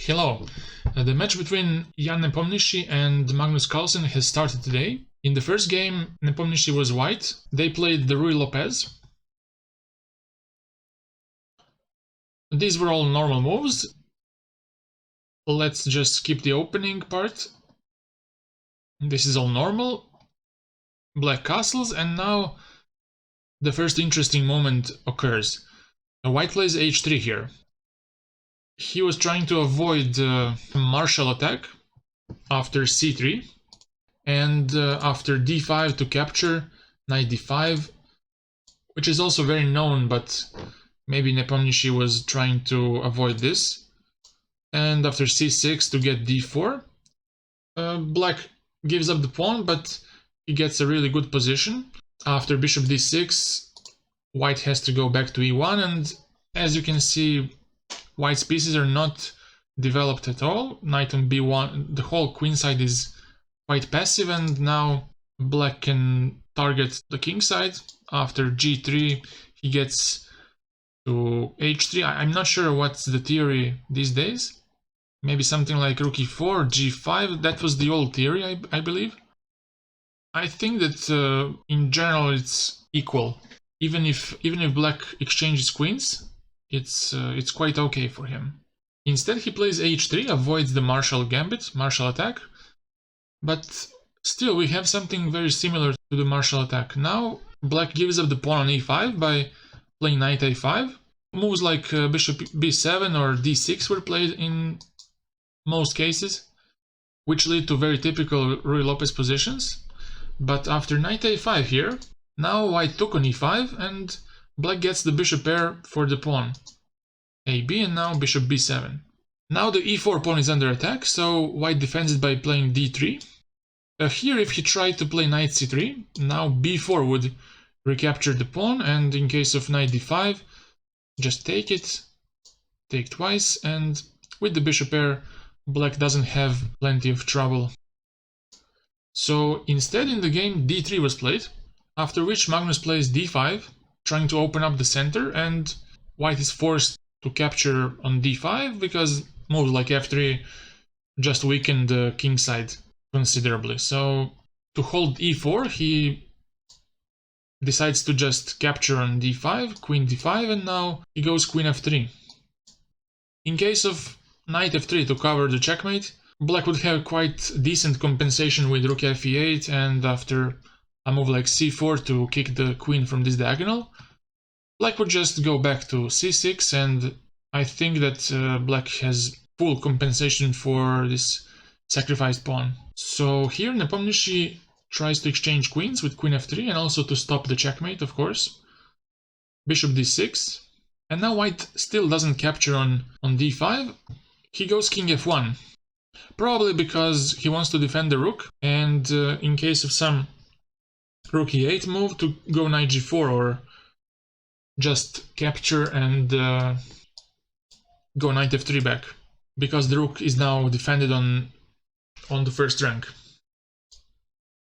Hello. The match between Jan Nepomniachtchi and Magnus Carlsen has started today. In the first game, Nepomniachtchi was white. They played the Ruy Lopez. These were all normal moves. Let's just skip the opening part. This is all normal. Black castles, and now the first interesting moment occurs. White plays h3 here. He was trying to avoid a martial attack after c3 and after d5 to capture knight d5, which is also very known, but maybe Nepomniachtchi was trying to avoid this. And after c6 to get d4. Black gives up the pawn, but he gets a really good position. After bishop d6, white has to go back to e1, and as you can see, white's pieces are not developed at all. Knight on b1, the whole queenside is quite passive, and now black can target the kingside. After g3, he gets to h3. I'm not sure what's the theory these days. Maybe something like rook e4, g5. That was the old theory, I believe. I think that in general it's equal. Even if black exchanges queens, it's quite okay for him. Instead he plays h3, avoids the martial gambit, martial attack. But still we have something very similar to the martial attack. Now black gives up the pawn on e5 by playing knight a5. Moves like bishop b7 or d6 were played in most cases, which lead to very typical Ruy Lopez positions. But after knight a5 here, now white took on e5 and black gets the bishop pair for the pawn ab, and now bishop b7. Now the e4 pawn is under attack, so white defends it by playing d3. Here if he tried to play knight c3, now b4 would recapture the pawn, and in case of knight d5, just take it, take twice, and with the bishop pair, black doesn't have plenty of trouble. So instead in the game d3 was played, after which Magnus plays d5, trying to open up the center, and white is forced to capture on d5 because moves like f3 just weakened the king side considerably. So to hold e4, he decides to just capture on d5, queen d5, and now he goes queen f3. In case of knight f3 to cover the checkmate, black would have quite decent compensation with rook f8, and after a move like c4 to kick the queen from this diagonal, black would just go back to c6, and I think that black has full compensation for this sacrificed pawn. So here Nepomniachtchi tries to exchange queens with queen f3 and also to stop the checkmate, of course. Bishop d6, and now white still doesn't capture on d5. He goes king f1, probably because he wants to defend the rook, and in case of some rook e8 move, to go knight g4 or just capture and go knight f3 back, because the rook is now defended on the first rank.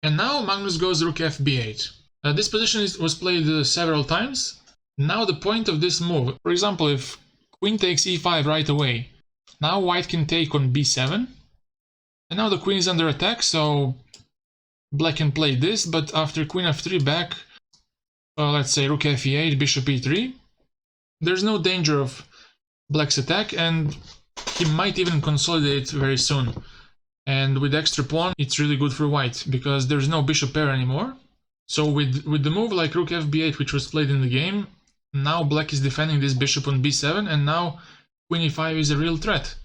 And now Magnus goes rook fb8. This position was played several times. Now the point of this move, for example, if queen takes e5 right away, now white can take on b7, and now the queen is under attack, so black can play this, but after queen f3 back, let's say rook f8, bishop e3, there's no danger of black's attack, and he might even consolidate very soon. And with extra pawn, it's really good for white, because there's no bishop pair anymore. So with the move like rook fb8, which was played in the game, now black is defending this bishop on b7, and now queen e5 is a real threat.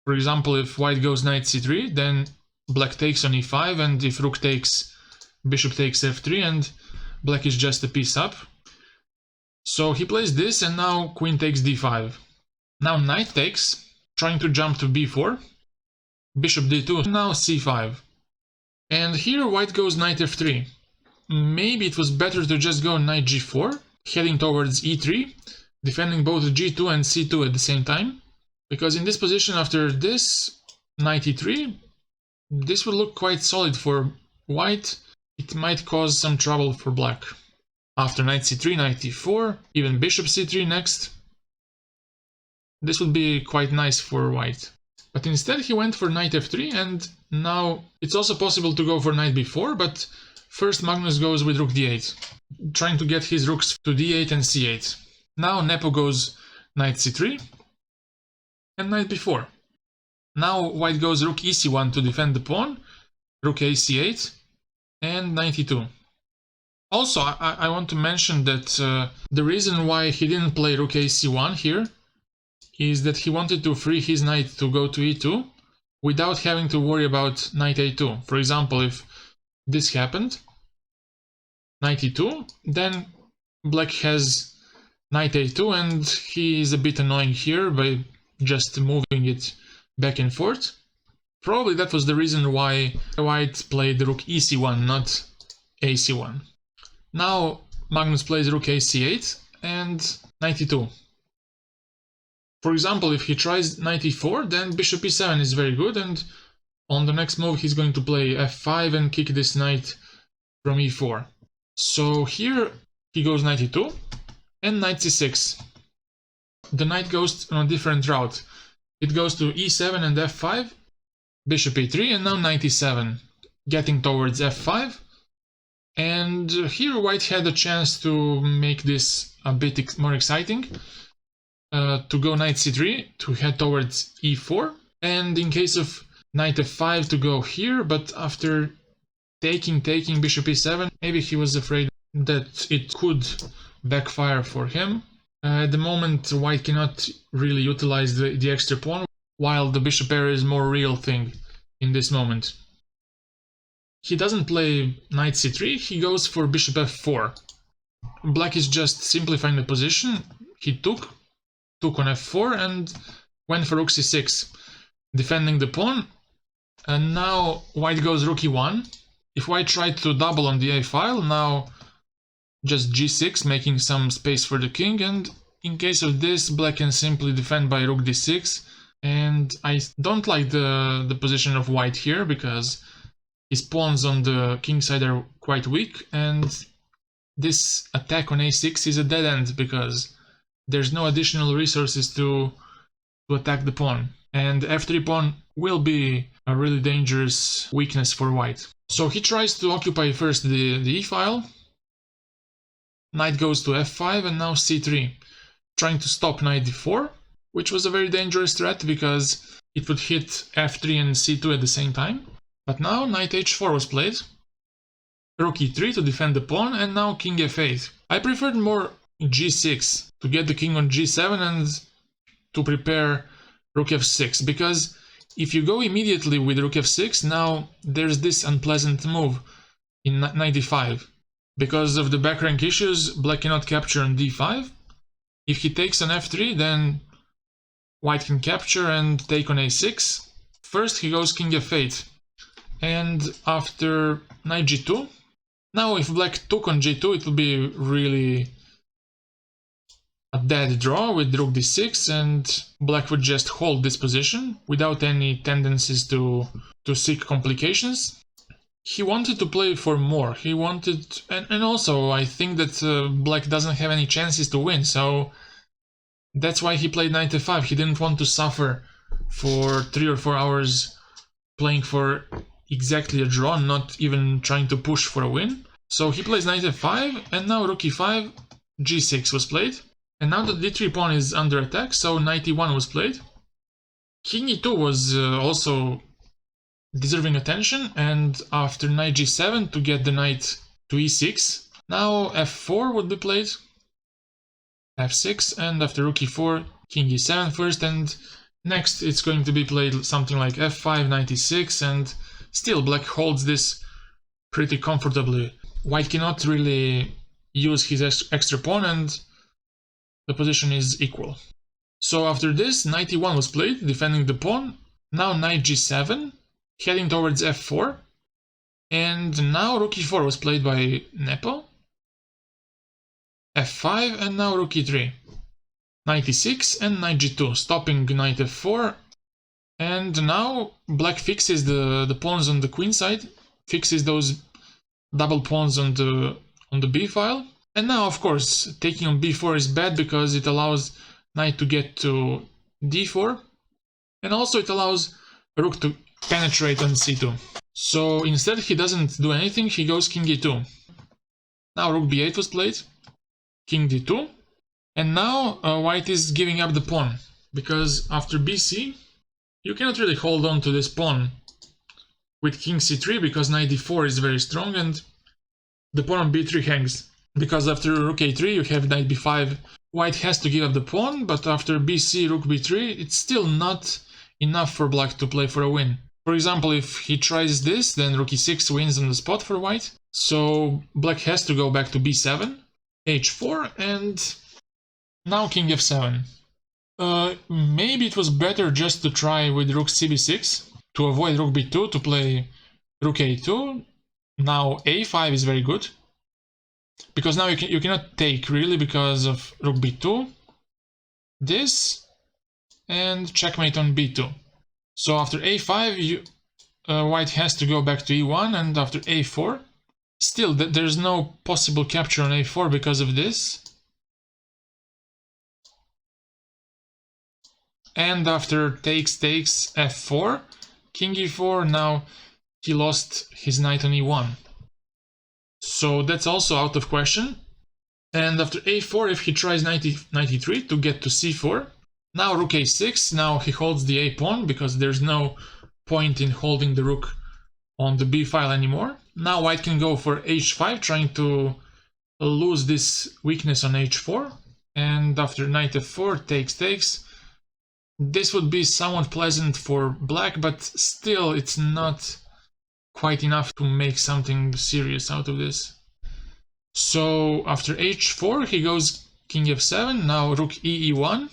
For example, if white goes knight c3, then black takes on e5, and if rook takes, bishop takes f3, and black is just a piece up. So he plays this, and now queen takes d5. Now knight takes, trying to jump to b4, bishop d2, now c5. And here white goes knight f3. Maybe it was better to just go knight g4, heading towards e3, defending both g2 and c2 at the same time, because in this position after this, knight e3, this would look quite solid for white. It might cause some trouble for black. After knight c3, knight e4, even bishop c3 next. this would be quite nice for white. But instead he went for knight f3, and now it's also possible to go for knight b4, but first Magnus goes with rook d8, trying to get his rooks to d8 and c8. Now Nepo goes knight c3 and knight b4. Now white goes rook ec1 to defend the pawn, rook a c8 and knight e2. Also, I want to mention that the reason why he didn't play rook ac1 here is that he wanted to free his knight to go to e2 without having to worry about knight a2. For example, if this happened, knight e2, then black has knight a2 and he is a bit annoying here by just moving it back and forth. Probably that was the reason why white played rook ec1, not ac1. Now Magnus plays rook ac8 and knight e2. For example, if he tries knight e4, then bishop e7 is very good, and on the next move he's going to play f5 and kick this knight from e4. So here he goes knight e2 and knight c6. The knight goes on a different route. It goes to e7 and f5, bishop e3, and now knight e7, getting towards f5. And here white had a chance to make this a bit more exciting, to go knight c3 to head towards e4, and in case of knight f5 to go here, but after taking bishop e7, maybe he was afraid that it could backfire for him. At the moment white cannot really utilize the extra pawn, while the bishop pair is more real thing in this moment. He doesn't play knight c3, he goes for bishop f4. Black is just simplifying the position. He took on f4 and went for rook c6, defending the pawn. And now white goes rook e1. If white tried to double on the a file, now just g6, making some space for the king, and in case of this, black can simply defend by rook d6. And I don't like the position of white here, because his pawns on the king side are quite weak, and this attack on a6 is a dead end because there's no additional resources to attack the pawn. And f3 pawn will be a really dangerous weakness for white. So he tries to occupy first the e-file. Knight goes to f5 and now c3, trying to stop knight d4, which was a very dangerous threat because it would hit f3 and c2 at the same time. But now knight h4 was played, rook e3 to defend the pawn, and now king f8. I preferred more g6 to get the king on g7 and to prepare rook f6, because if you go immediately with rook f6, now there's this unpleasant move in knight d5. Because of the back rank issues, black cannot capture on d5. If he takes on f3, then white can capture and take on a6. First he goes king f8. And after knight g2, now if black took on g2, it would be really a dead draw with rook d6, and black would just hold this position without any tendencies to seek complications. He wanted to play for more. He wanted, and also I think that black doesn't have any chances to win, so that's why he played knight f5. He didn't want to suffer for 3 or 4 hours playing for exactly a draw, not even trying to push for a win. So he plays knight f5, and now rook e5, g6 was played. And now the d3 pawn is under attack, so knight e1 was played. King e2 was also deserving attention, and after knight g7 to get the knight to e6. Now f4 would be played, f6, and after rook e4, king e7 first, and next it's going to be played something like f5, knight e6, and still black holds this pretty comfortably. White cannot really use his extra pawn, and the position is equal. So after this, knight e1 was played, defending the pawn. Now knight g7, heading towards f4. And now rook e4 was played by Nepo. f5, and now rook e3. Knight e6 and knight g2, stopping knight f4. And now black fixes the pawns on the queen side, fixes those double pawns on the b file. And now, of course, taking on b4 is bad because it allows knight to get to d4, and also it allows rook to penetrate on c2. So instead he doesn't do anything, he goes king e2. Now rook b8 was played, king d2, and now white is giving up the pawn, because after bc you cannot really hold on to this pawn with king c3 because knight d4 is very strong and the pawn on b3 hangs. Because after rook a3 you have knight b5. White has to give up the pawn, but after bc rook b3 it's still not enough for black to play for a win. For example, if he tries this, then rook e6 wins on the spot for white. So black has to go back to b7, h4, and now king f7. Maybe it was better just to try with rook cb6 to avoid rook b2, to play rook a2. Now a5 is very good, because now you cannot take really because of rook b2, this, and checkmate on b2. So after a5 white has to go back to e1, and after a4 still there's no possible capture on a4 because of this. And after takes f4, king e4, now he lost his knight on e1. So that's also out of question. And after a4, if he tries knight e3 to get to c4, now rook a6, now he holds the a pawn because there's no point in holding the rook on the b file anymore. Now white can go for h5, trying to lose this weakness on h4. And after knight f4, takes. This would be somewhat pleasant for black, but still it's not quite enough to make something serious out of this. So after h4 he goes king f7, now rook e1,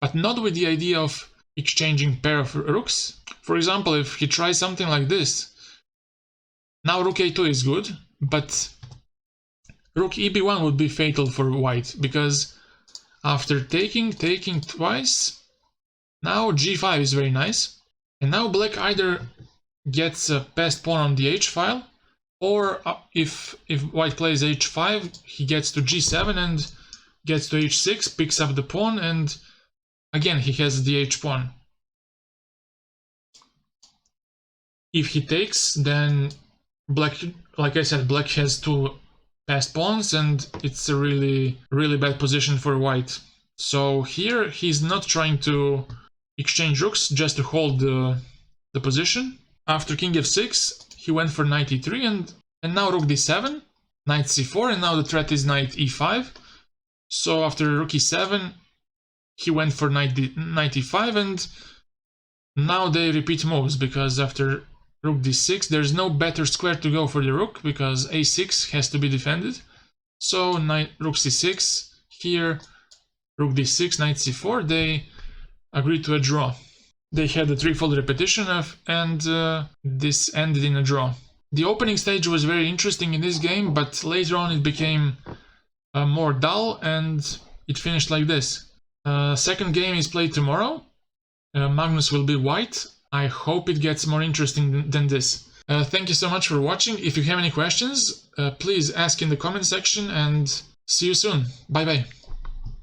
but not with the idea of exchanging pair of rooks. For example, if he tries something like this, now rook a2 is good, but rook eb1 would be fatal for white, because after taking twice, now g5 is very nice, and now black either gets a passed pawn on the h file, or if white plays h5, he gets to g7 and gets to h6, picks up the pawn, and again he has the h pawn. If he takes, then black, like I said, black has two passed pawns, and it's a really bad position for white. So here he's not trying to exchange rooks, just to hold the position. After king f6 he went for knight e3, and now rook d7, knight c4, and now the threat is knight e5. So after rook e7 he went for knight e5, and now they repeat moves, because after rook d6 there's no better square to go for the rook, because a6 has to be defended. So rook c6, here rook d6, knight c4, they agreed to a draw. They had a threefold repetition and this ended in a draw. The opening stage was very interesting in this game, but later on it became more dull and it finished like this. Second game is played tomorrow. Magnus will be white. I hope it gets more interesting than this. Thank you so much for watching. If you have any questions, please ask in the comment section, and see you soon. Bye bye.